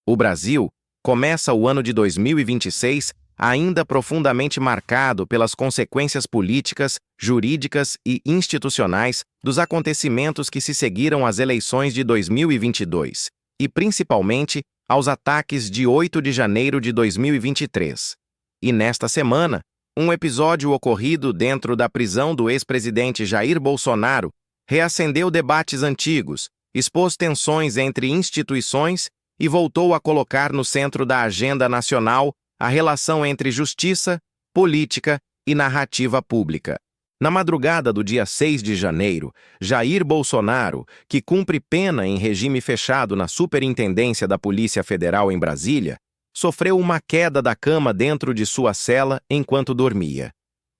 O Brasil começa o ano de 2026 ainda profundamente marcado pelas consequências políticas, jurídicas e institucionais dos acontecimentos que se seguiram às eleições de 2022, e principalmente aos ataques de 8 de janeiro de 2023. E nesta semana, um episódio ocorrido dentro da prisão do ex-presidente Jair Bolsonaro reacendeu debates antigos, expôs tensões entre instituições e voltou a colocar no centro da agenda nacional a relação entre justiça, política e narrativa pública. Na madrugada do dia 6 de janeiro, Jair Bolsonaro, que cumpre pena em regime fechado na Superintendência da Polícia Federal em Brasília, sofreu uma queda da cama dentro de sua cela enquanto dormia.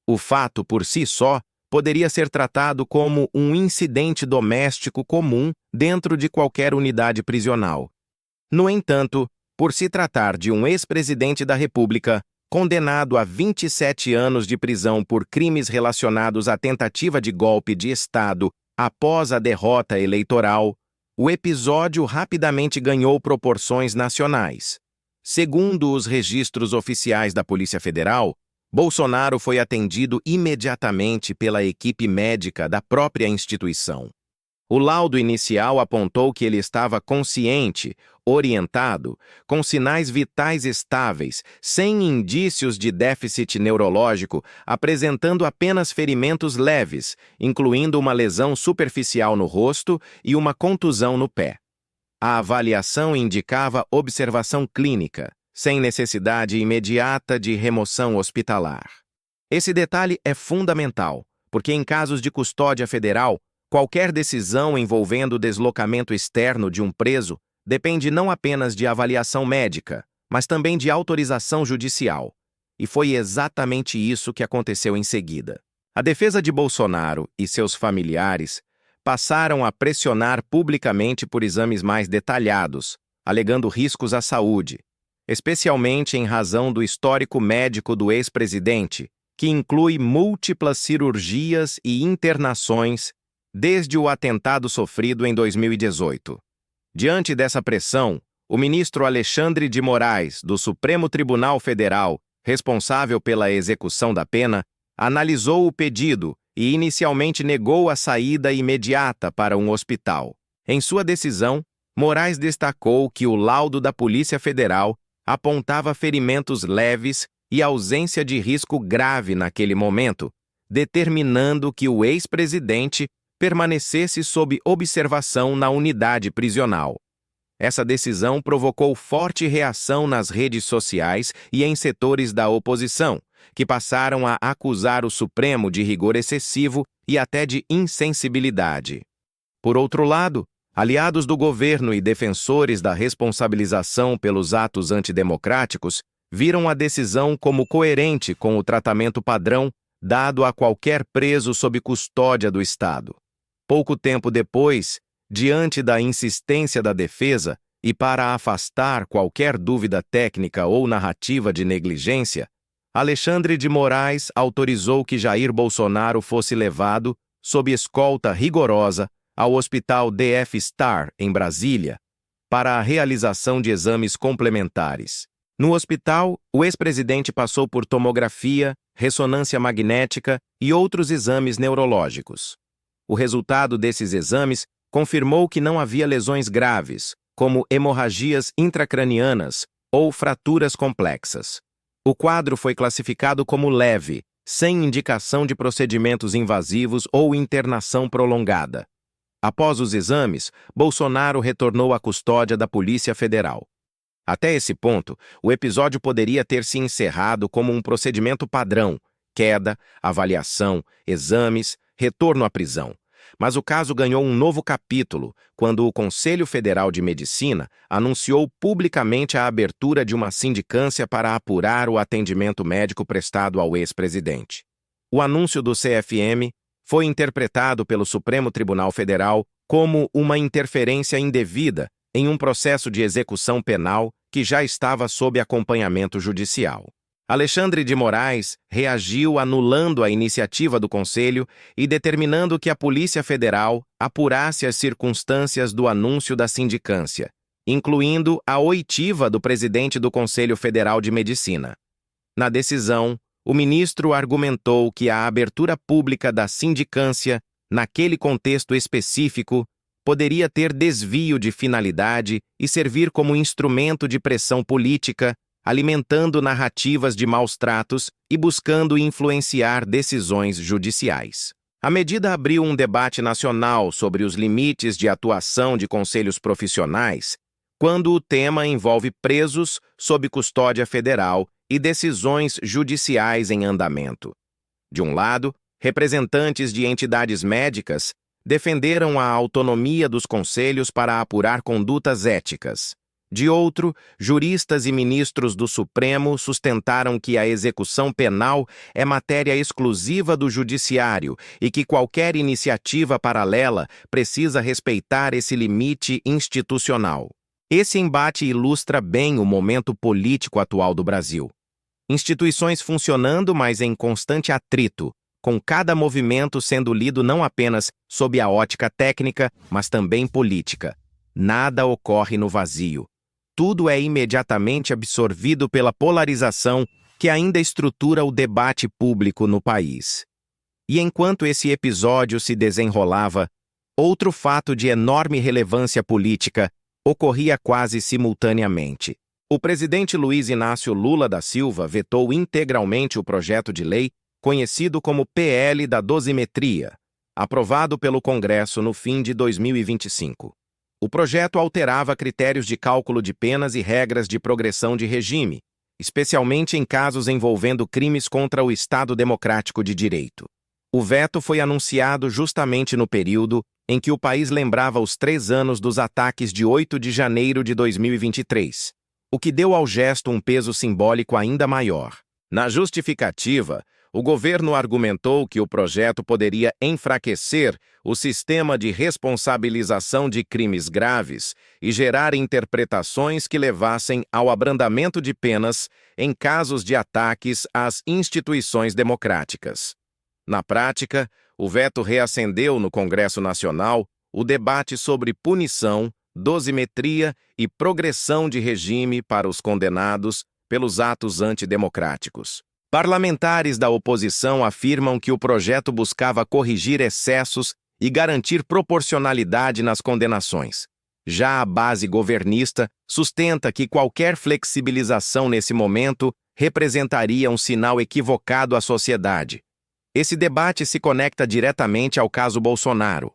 O fato, por si só, poderia ser tratado como um incidente doméstico comum dentro de qualquer unidade prisional. No entanto, por se tratar de um ex-presidente da República, condenado a 27 anos de prisão por crimes relacionados à tentativa de golpe de Estado após a derrota eleitoral, o episódio rapidamente ganhou proporções nacionais. Segundo os registros oficiais da Polícia Federal, Bolsonaro foi atendido imediatamente pela equipe médica da própria instituição. O laudo inicial apontou que ele estava consciente, orientado, com sinais vitais estáveis, sem indícios de déficit neurológico, apresentando apenas ferimentos leves, incluindo uma lesão superficial no rosto e uma contusão no pé. A avaliação indicava observação clínica, sem necessidade imediata de remoção hospitalar. Esse detalhe é fundamental, porque em casos de custódia federal, qualquer decisão envolvendo o deslocamento externo de um preso depende não apenas de avaliação médica, mas também de autorização judicial. E foi exatamente isso que aconteceu em seguida. A defesa de Bolsonaro e seus familiares passaram a pressionar publicamente por exames mais detalhados, alegando riscos à saúde, especialmente em razão do histórico médico do ex-presidente, que inclui múltiplas cirurgias e internações desde o atentado sofrido em 2018. Diante dessa pressão, o ministro Alexandre de Moraes, do Supremo Tribunal Federal, responsável pela execução da pena, analisou o pedido e inicialmente negou a saída imediata para um hospital. Em sua decisão, Moraes destacou que o laudo da Polícia Federal apontava ferimentos leves e ausência de risco grave naquele momento, determinando que o ex-presidente permanecesse sob observação na unidade prisional. Essa decisão provocou forte reação nas redes sociais e em setores da oposição, que passaram a acusar o Supremo de rigor excessivo e até de insensibilidade. Por outro lado, aliados do governo e defensores da responsabilização pelos atos antidemocráticos viram a decisão como coerente com o tratamento padrão dado a qualquer preso sob custódia do Estado. Pouco tempo depois, diante da insistência da defesa e para afastar qualquer dúvida técnica ou narrativa de negligência, Alexandre de Moraes autorizou que Jair Bolsonaro fosse levado, sob escolta rigorosa, ao Hospital DF Star, em Brasília, para a realização de exames complementares. No hospital, o ex-presidente passou por tomografia, ressonância magnética e outros exames neurológicos. O resultado desses exames confirmou que não havia lesões graves, como hemorragias intracranianas ou fraturas complexas. O quadro foi classificado como leve, sem indicação de procedimentos invasivos ou internação prolongada. Após os exames, Bolsonaro retornou à custódia da Polícia Federal. Até esse ponto, o episódio poderia ter se encerrado como um procedimento padrão: queda, avaliação, exames, retorno à prisão. Mas o caso ganhou um novo capítulo quando o Conselho Federal de Medicina anunciou publicamente a abertura de uma sindicância para apurar o atendimento médico prestado ao ex-presidente. O anúncio do CFM foi interpretado pelo Supremo Tribunal Federal como uma interferência indevida em um processo de execução penal que já estava sob acompanhamento judicial. Alexandre de Moraes reagiu anulando a iniciativa do Conselho e determinando que a Polícia Federal apurasse as circunstâncias do anúncio da sindicância, incluindo a oitiva do presidente do Conselho Federal de Medicina. Na decisão, o ministro argumentou que a abertura pública da sindicância, naquele contexto específico, poderia ter desvio de finalidade e servir como instrumento de pressão política, alimentando narrativas de maus-tratos e buscando influenciar decisões judiciais. A medida abriu um debate nacional sobre os limites de atuação de conselhos profissionais quando o tema envolve presos sob custódia federal e decisões judiciais em andamento. De um lado, representantes de entidades médicas defenderam a autonomia dos conselhos para apurar condutas éticas. De outro, juristas e ministros do Supremo sustentaram que a execução penal é matéria exclusiva do Judiciário e que qualquer iniciativa paralela precisa respeitar esse limite institucional. Esse embate ilustra bem o momento político atual do Brasil. Instituições funcionando, mas em constante atrito, com cada movimento sendo lido não apenas sob a ótica técnica, mas também política. Nada ocorre no vazio. Tudo é imediatamente absorvido pela polarização que ainda estrutura o debate público no país. E enquanto esse episódio se desenrolava, outro fato de enorme relevância política ocorria quase simultaneamente. O presidente Luiz Inácio Lula da Silva vetou integralmente o projeto de lei conhecido como PL da dosimetria, aprovado pelo Congresso no fim de 2025. O projeto alterava critérios de cálculo de penas e regras de progressão de regime, especialmente em casos envolvendo crimes contra o Estado Democrático de Direito. O veto foi anunciado justamente no período em que o país lembrava os 3 anos dos ataques de 8 de janeiro de 2023, o que deu ao gesto um peso simbólico ainda maior. Na justificativa, o governo argumentou que o projeto poderia enfraquecer o sistema de responsabilização de crimes graves e gerar interpretações que levassem ao abrandamento de penas em casos de ataques às instituições democráticas. Na prática, o veto reacendeu no Congresso Nacional o debate sobre punição, dosimetria e progressão de regime para os condenados pelos atos antidemocráticos. Parlamentares da oposição afirmam que o projeto buscava corrigir excessos e garantir proporcionalidade nas condenações. Já a base governista sustenta que qualquer flexibilização nesse momento representaria um sinal equivocado à sociedade. Esse debate se conecta diretamente ao caso Bolsonaro.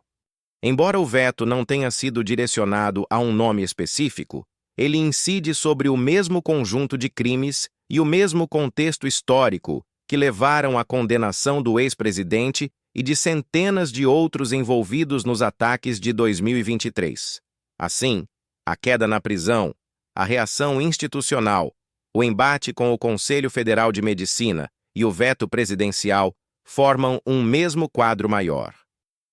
Embora o veto não tenha sido direcionado a um nome específico, ele incide sobre o mesmo conjunto de crimes e o mesmo contexto histórico que levaram à condenação do ex-presidente e de centenas de outros envolvidos nos ataques de 2023. Assim, a queda na prisão, a reação institucional, o embate com o Conselho Federal de Medicina e o veto presidencial formam um mesmo quadro maior.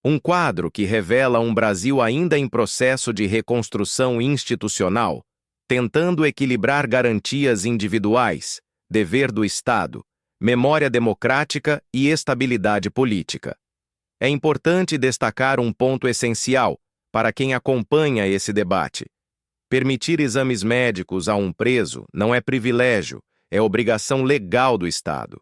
Um quadro que revela um Brasil ainda em processo de reconstrução institucional, tentando equilibrar garantias individuais, dever do Estado, memória democrática e estabilidade política. É importante destacar um ponto essencial para quem acompanha esse debate. Permitir exames médicos a um preso não é privilégio, é obrigação legal do Estado.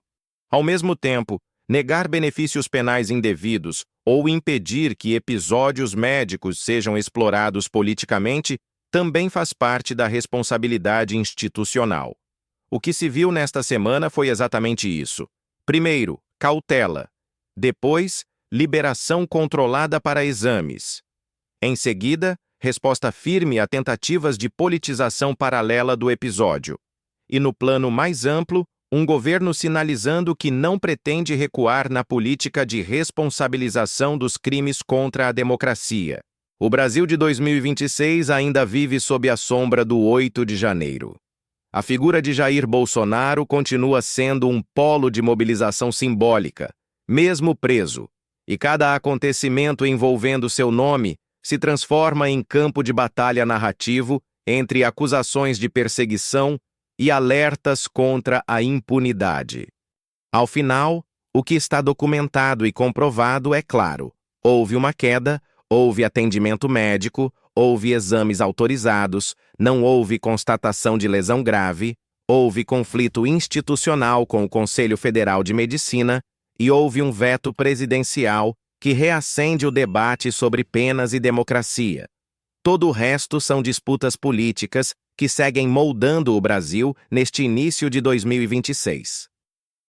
Ao mesmo tempo, negar benefícios penais indevidos ou impedir que episódios médicos sejam explorados politicamente também faz parte da responsabilidade institucional. O que se viu nesta semana foi exatamente isso. Primeiro, cautela. Depois, liberação controlada para exames. Em seguida, resposta firme a tentativas de politização paralela do episódio. E no plano mais amplo, um governo sinalizando que não pretende recuar na política de responsabilização dos crimes contra a democracia. O Brasil de 2026 ainda vive sob a sombra do 8 de janeiro. A figura de Jair Bolsonaro continua sendo um polo de mobilização simbólica, mesmo preso, e cada acontecimento envolvendo seu nome se transforma em campo de batalha narrativo entre acusações de perseguição e alertas contra a impunidade. Ao final, o que está documentado e comprovado é claro: houve uma queda, houve atendimento médico, houve exames autorizados, não houve constatação de lesão grave, houve conflito institucional com o Conselho Federal de Medicina e houve um veto presidencial que reacende o debate sobre penas e democracia. Todo o resto são disputas políticas que seguem moldando o Brasil neste início de 2026.